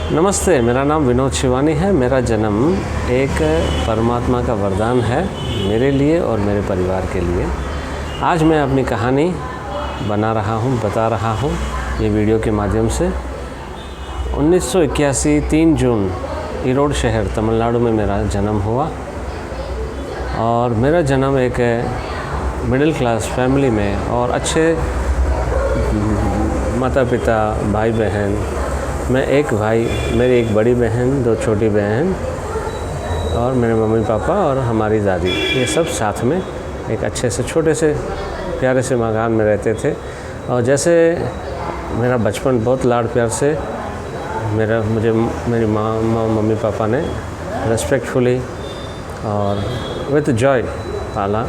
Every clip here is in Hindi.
नमस्ते, मेरा नाम विनोद शिवानी है। मेरा जन्म एक परमात्मा का वरदान है मेरे लिए और मेरे परिवार के लिए। आज मैं अपनी कहानी बता रहा हूँ ये वीडियो के माध्यम से। 1981 3 जून ईरोड शहर तमिलनाडु में मेरा जन्म हुआ और मेरा जन्म एक मिडिल क्लास फैमिली में और अच्छे माता पिता, भाई बहन, मैं एक भाई, मेरी एक बड़ी बहन, 2 छोटी बहन और मेरे मम्मी पापा और हमारी दादी, ये सब साथ में एक अच्छे से छोटे से प्यारे से मकान में रहते थे। और जैसे मेरा बचपन बहुत लाड़ प्यार से मुझे मेरी मम्मी पापा ने रेस्पेक्टफुली और विद जॉय पाला।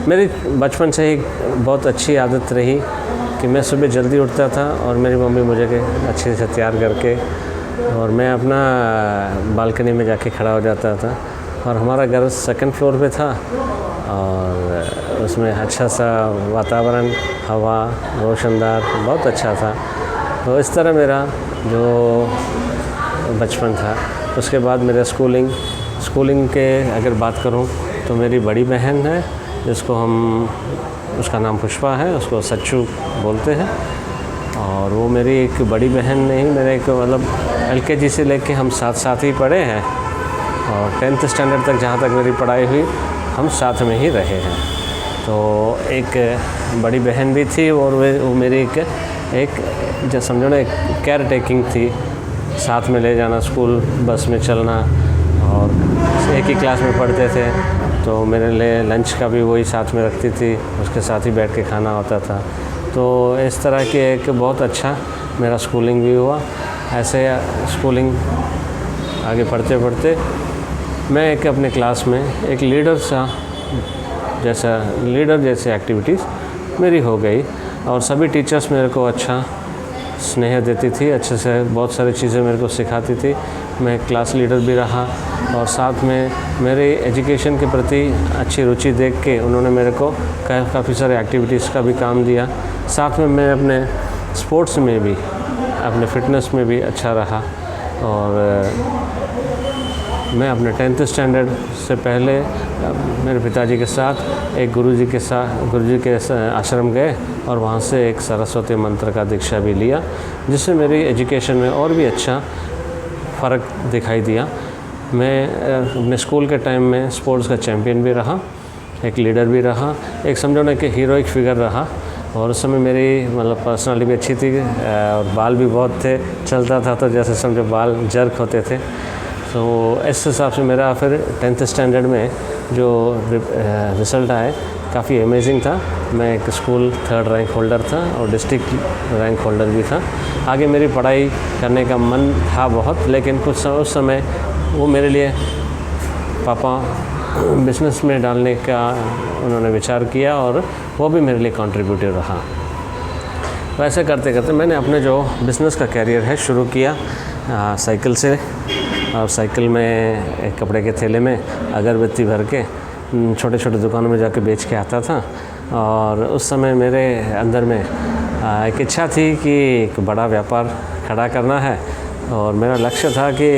मेरी बचपन से ही बहुत अच्छी आदत रही कि मैं सुबह जल्दी उठता था और मेरी मम्मी मुझे अच्छे से तैयार करके और मैं अपना बालकनी में जाके खड़ा हो जाता था। और हमारा घर 2nd फ्लोर पे था और उसमें अच्छा सा वातावरण, हवा, रोशनदार, बहुत अच्छा था। तो इस तरह मेरा जो बचपन था। उसके बाद मेरा स्कूलिंग के अगर बात करूं तो मेरी बड़ी बहन है जिसको उसका नाम पुष्पा है, उसको सच्चू बोलते हैं। और वो मेरी एक बड़ी बहन नहीं, मेरे एक मतलब LKG से लेके हम साथ ही पढ़े हैं और 10th स्टैंडर्ड तक जहाँ तक मेरी पढ़ाई हुई हम साथ में ही रहे हैं। तो एक बड़ी बहन भी थी और वो मेरी एक जो समझो ना एक केयर टेकिंग थी, साथ में ले जाना, स्कूल बस में चलना और एक ही क्लास में पढ़ते थे तो मेरे लिए लंच का भी वही साथ में रखती थी, उसके साथ ही बैठ के खाना होता था। तो इस तरह की एक बहुत अच्छा मेरा स्कूलिंग भी हुआ। ऐसे स्कूलिंग आगे पढ़ते पढ़ते मैं एक अपने क्लास में एक लीडर जैसे एक्टिविटीज़ मेरी हो गई और सभी टीचर्स मेरे को अच्छा स्नेह देती थी, अच्छे से बहुत सारी चीज़ें मेरे को सिखाती थी। मैं क्लास लीडर भी रहा और साथ में मेरे एजुकेशन के प्रति अच्छी रुचि देख के उन्होंने मेरे को काफ़ी सारे एक्टिविटीज़ का भी काम दिया। साथ में मैं अपने स्पोर्ट्स में भी, अपने फिटनेस में भी अच्छा रहा। और मैं अपने 10th स्टैंडर्ड से पहले मेरे पिताजी के साथ एक गुरुजी के आश्रम गए और वहाँ से एक सरस्वती मंत्र का दीक्षा भी लिया, जिससे मेरी एजुकेशन में और भी अच्छा फ़र्क दिखाई दिया। मैं अपने स्कूल के टाइम में स्पोर्ट्स का चैम्पियन भी रहा, एक लीडर भी रहा, एक समझो ना कि हीरोइक फिगर रहा। और उस समय मेरी मतलब पर्सनालिटी भी अच्छी थी और बाल भी बहुत थे, चलता था तो जैसे समझो बाल जर्क होते थे। तो इस हिसाब से मेरा फिर 10th स्टैंडर्ड में जो रिज़ल्ट आए काफ़ी अमेजिंग था। मैं एक स्कूल 3rd रैंक होल्डर था और डिस्ट्रिक्ट रैंक होल्डर भी था। आगे मेरी पढ़ाई करने का मन था बहुत, लेकिन उस समय वो मेरे लिए पापा बिज़नेस में डालने का उन्होंने विचार किया और वो भी मेरे लिए कंट्रीब्यूटिव रहा। वैसे करते करते मैंने अपने जो बिज़नेस का कैरियर है शुरू किया साइकिल से। और साइकिल में एक कपड़े के थैले में अगरबत्ती भर के छोटे छोटे दुकानों में जाके बेच के आता था। और उस समय मेरे अंदर में एक इच्छा थी कि एक बड़ा व्यापार खड़ा करना है और मेरा लक्ष्य था कि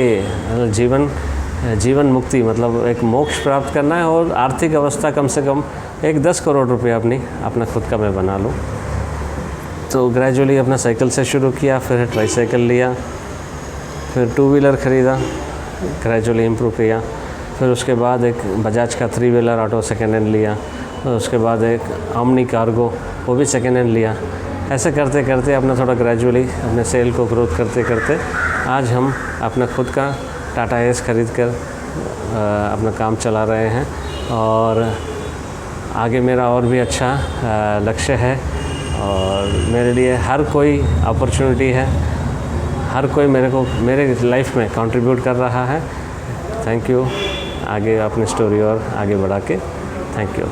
जीवन मुक्ति मतलब एक मोक्ष प्राप्त करना है और आर्थिक अवस्था कम से कम एक 10 करोड़ रुपया अपना खुद का मैं बना लूँ। तो ग्रेजुअली अपना साइकिल से शुरू किया, फिर ट्राईसाइकिल लिया, फिर 2 व्हीलर ख़रीदा, ग्रेजुअली इम्प्रूव किया। फिर उसके बाद एक बजाज का 3 व्हीलर ऑटो सेकेंड हैंड लिया और उसके बाद एक ओमनी कार्गो, वो भी सेकेंड हैंड लिया। ऐसे करते करते अपना थोड़ा ग्रेजुअली अपने सेल को ग्रोथ करते करते आज हम अपना खुद का टाटा एस खरीद कर अपना काम चला रहे हैं। और आगे मेरा और भी अच्छा लक्ष्य है और मेरे लिए हर कोई अपॉर्चुनिटी है, हर कोई मेरे लाइफ में कंट्रीब्यूट कर रहा है। Thank you. आगे अपनी स्टोरी और आगे बढ़ा के थैंक यू।